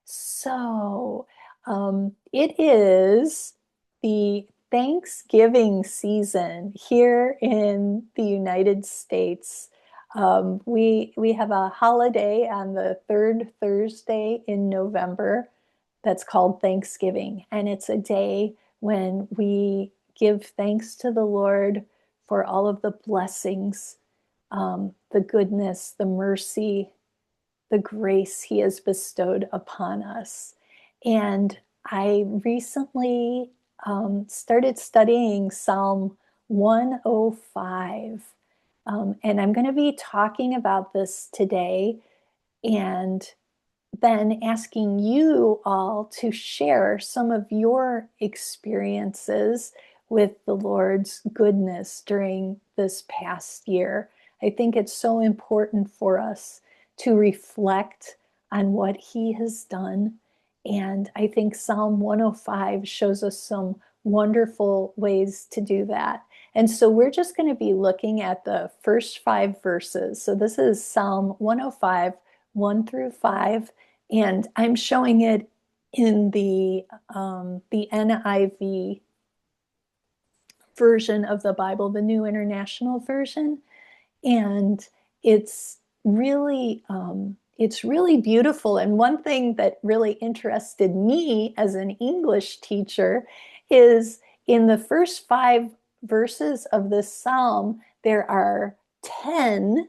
So, it is the Thanksgiving season here in the United States. We have a holiday on the third Thursday in November that's called Thanksgiving, and it's a day when we give thanks to the Lord for all of the blessings, the goodness, the mercy, the grace he has bestowed upon us. And I recently started studying Psalm 105. And I'm going to be talking about this today and then asking you all to share some of your experiences with the Lord's goodness during this past year. I think it's so important for us to reflect on what He has done. And I think Psalm 105 shows us some wonderful ways to do that. And so we're just going to be looking at the first 5 verses. So this is Psalm 105, 1 through 5. And I'm showing it in the NIV version of the Bible, the New International Version, and it's really beautiful. And one thing that really interested me as an English teacher is in the first 5 verses of this psalm, there are 10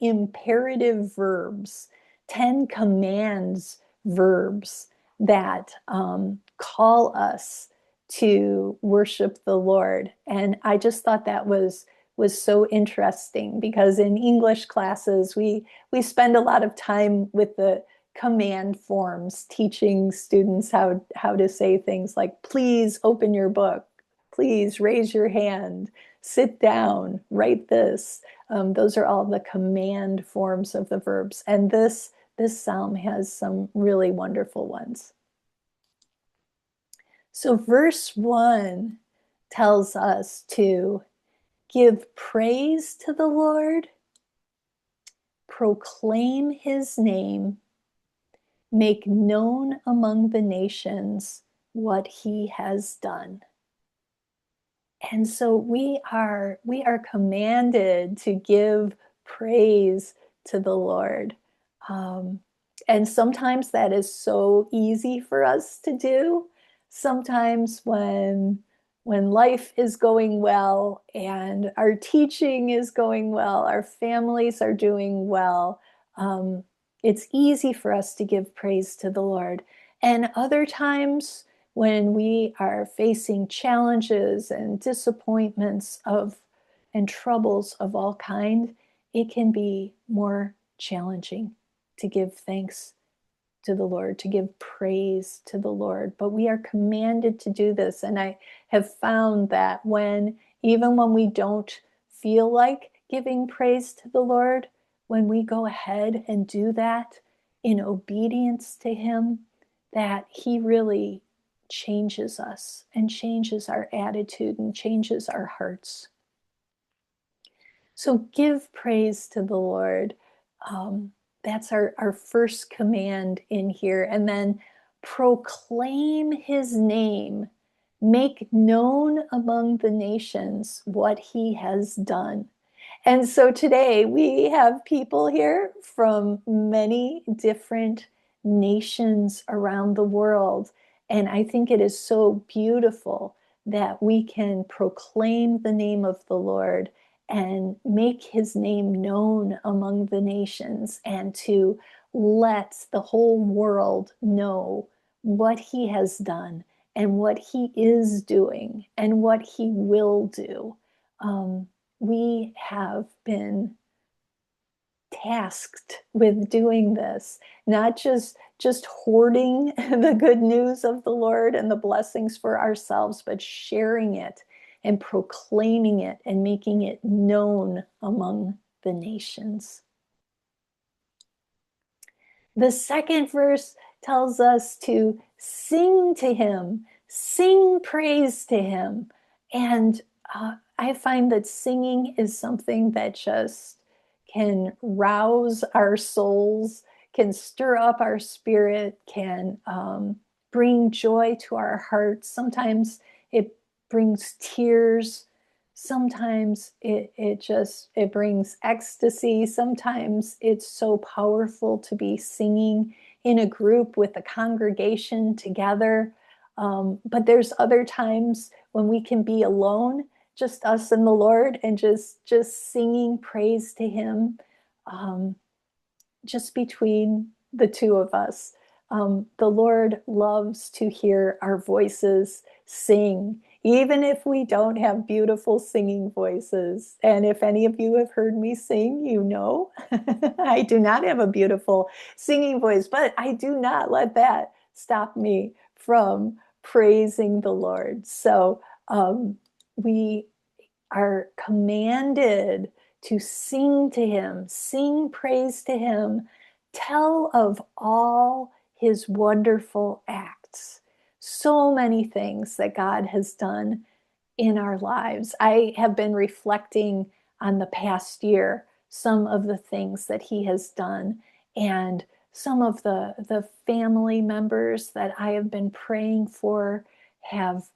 imperative verbs, 10 commands verbs that call us to worship the Lord. And I just thought that was so interesting because in English classes we spend a lot of time with the command forms teaching students how to say things like please open your book, please raise your hand, sit down, write this. Those are all the command forms of the verbs. And this psalm has some really wonderful ones. So verse 1 tells us to give praise to the Lord, proclaim his name, make known among the nations what he has done. And so we are commanded to give praise to the Lord. And sometimes that is so easy for us to do. Sometimes when life is going well and our teaching is going well, our families are doing well, it's easy for us to give praise to the Lord. And other times when we are facing challenges and disappointments and troubles of all kind, it can be more challenging to give thanks to the Lord, to give praise to the Lord. But we are commanded to do this. And I have found that even when we don't feel like giving praise to the Lord, when we go ahead and do that in obedience to him, that he really changes us and changes our attitude and changes our hearts. So give praise to the Lord. That's our first command in here. And then proclaim his name, make known among the nations what he has done. And so today we have people here from many different nations around the world. And I think it is so beautiful that we can proclaim the name of the Lord and make his name known among the nations and to let the whole world know what he has done and what he is doing and what he will do. We have been tasked with doing this, not just hoarding the good news of the Lord and the blessings for ourselves, but sharing it and proclaiming it and making it known among the nations. The second verse tells us to sing to him, sing praise to him. And I find that singing is something that just can rouse our souls, can stir up our spirit, can bring joy to our hearts. Sometimes it brings tears. Sometimes it brings ecstasy. Sometimes it's so powerful to be singing in a group with a congregation together. But there's other times when we can be alone, just us and the Lord, and just singing praise to Him, just between the two of us. The Lord loves to hear our voices sing, even if we don't have beautiful singing voices. And if any of you have heard me sing, you know I do not have a beautiful singing voice, but I do not let that stop me from praising the Lord. So we are commanded to sing to Him, sing praise to Him, tell of all His wonderful acts. So many things that God has done in our lives. I have been reflecting on the past year, some of the things that He has done, and some of the family members that I have been praying for have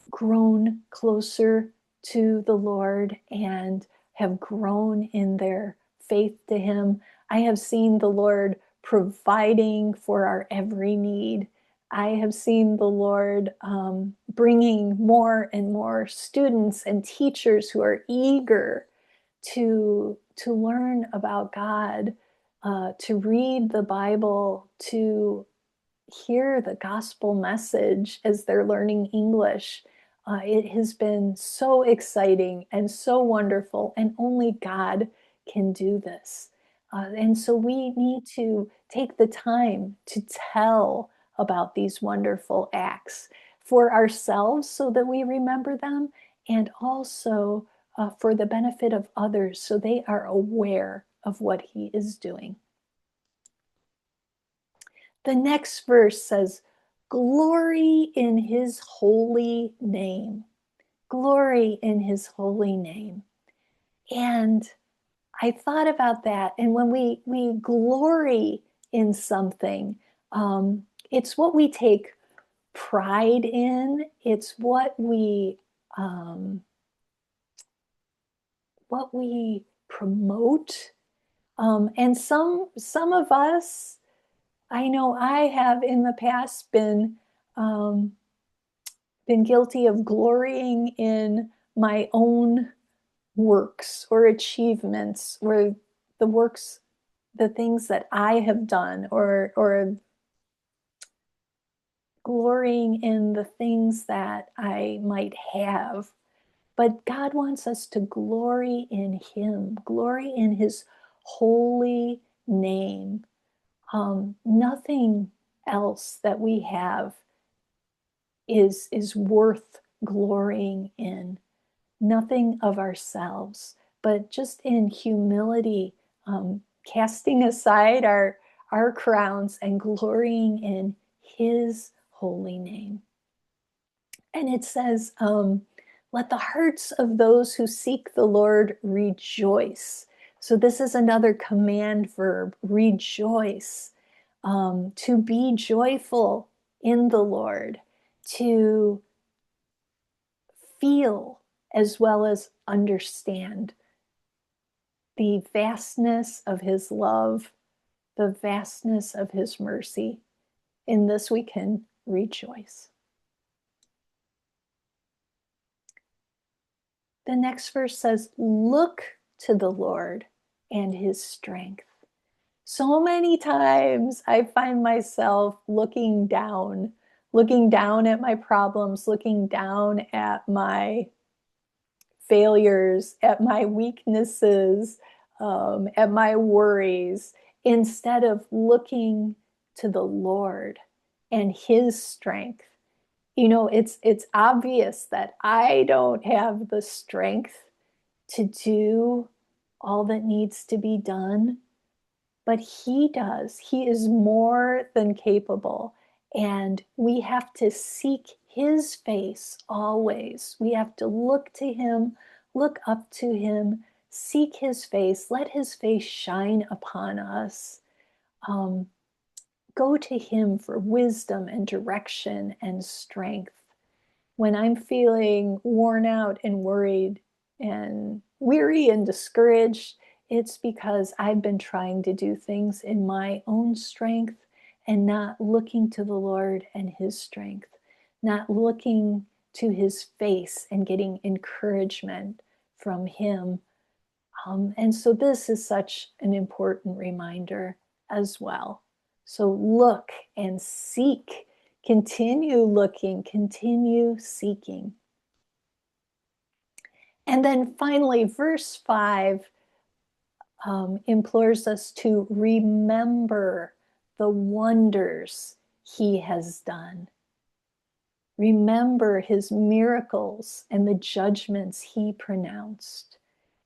grown closer to the Lord and have grown in their faith to Him. I have seen the Lord providing for our every need. I have seen the Lord bringing more and more students and teachers who are eager to learn about God, to read the Bible, to hear the gospel message as they're learning English. It has been so exciting and so wonderful, and only God can do this. And so we need to take the time to tell about these wonderful acts for ourselves so that we remember them, and also for the benefit of others so they are aware of what He is doing. The next verse says, glory in His holy name. Glory in His holy name. And I thought about that. And when we glory in something, it's what we take pride in. It's what we promote. And some of us, I know I have in the past been guilty of glorying in my own works or achievements, or the works, the things that I have done, or glorying in the things that I might have. But God wants us to glory in Him, glory in His holy name. Nothing else that we have is worth glorying in. Nothing of ourselves, but just in humility, casting aside our crowns and glorying in His holy name. And it says, let the hearts of those who seek the Lord rejoice. So this is another command verb, rejoice. To be joyful in the Lord, to feel as well as understand the vastness of His love, the vastness of His mercy. In this we can rejoice. The next verse says, look to the Lord and His strength. So many times I find myself looking down at my problems, looking down at my failures, at my weaknesses, at my worries, instead of looking to the Lord and His strength. You know, it's obvious that I don't have the strength to do all that needs to be done, but He does. He is more than capable. And we have to seek His face always. We have to look to Him, look up to Him, seek His face, let His face shine upon us. Um, go to him for wisdom and direction and strength. When I'm feeling worn out and worried and weary and discouraged, it's because I've been trying to do things in my own strength and not looking to the Lord and his strength, not looking to his face and getting encouragement from him. And so this is such an important reminder as well. So look and seek, continue looking, continue seeking. And then finally, verse 5 implores us to remember the wonders he has done. Remember his miracles and the judgments he pronounced.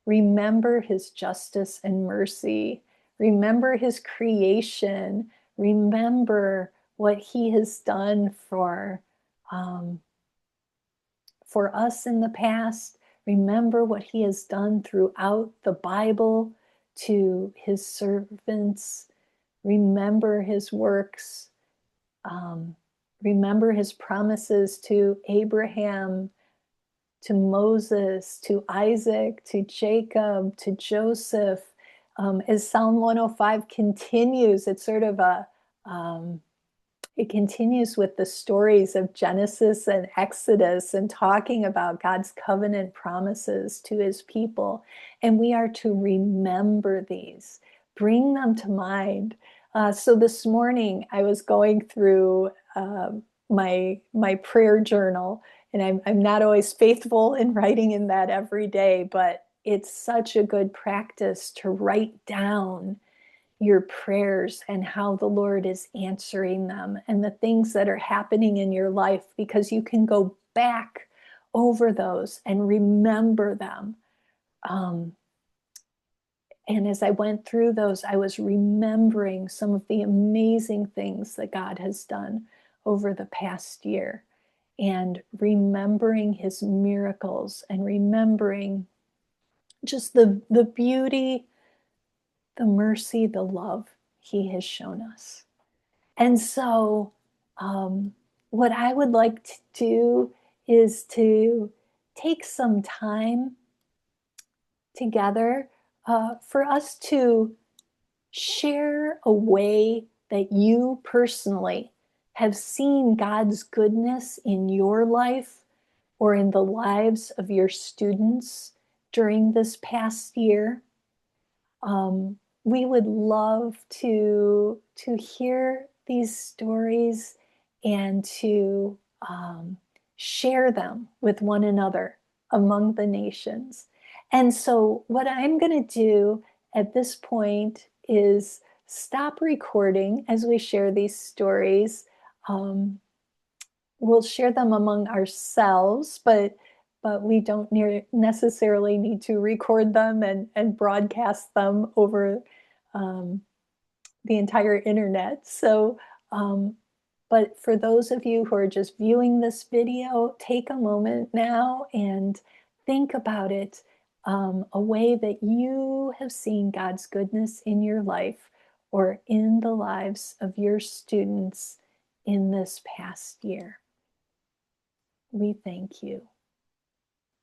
Remember his justice and mercy. Remember his creation. Remember what he has done for us in the past. Remember what he has done throughout the Bible to his servants. Remember his works. Remember his promises to Abraham, to Moses, to Isaac, to Jacob, to Joseph. As Psalm 105 continues, it's sort of it continues with the stories of Genesis and Exodus and talking about God's covenant promises to his people. And we are to remember these, bring them to mind. So this morning I was going through my prayer journal, and I'm not always faithful in writing in that every day, but it's such a good practice to write down your prayers and how the Lord is answering them and the things that are happening in your life, because you can go back over those and remember them. And as I went through those, I was remembering some of the amazing things that God has done over the past year, and remembering his miracles and remembering just the beauty, the mercy, the love he has shown us. And so, what I would like to do is to take some time together for us to share a way that you personally have seen God's goodness in your life or in the lives of your students during this past year. We would love to hear these stories and to share them with one another among the nations. And so what I'm going to do at this point is stop recording as we share these stories. We'll share them among ourselves, but we don't necessarily need to record them and broadcast them over the entire internet. So, but for those of you who are just viewing this video, take a moment now and think about it, a way that you have seen God's goodness in your life or in the lives of your students in this past year. We thank you.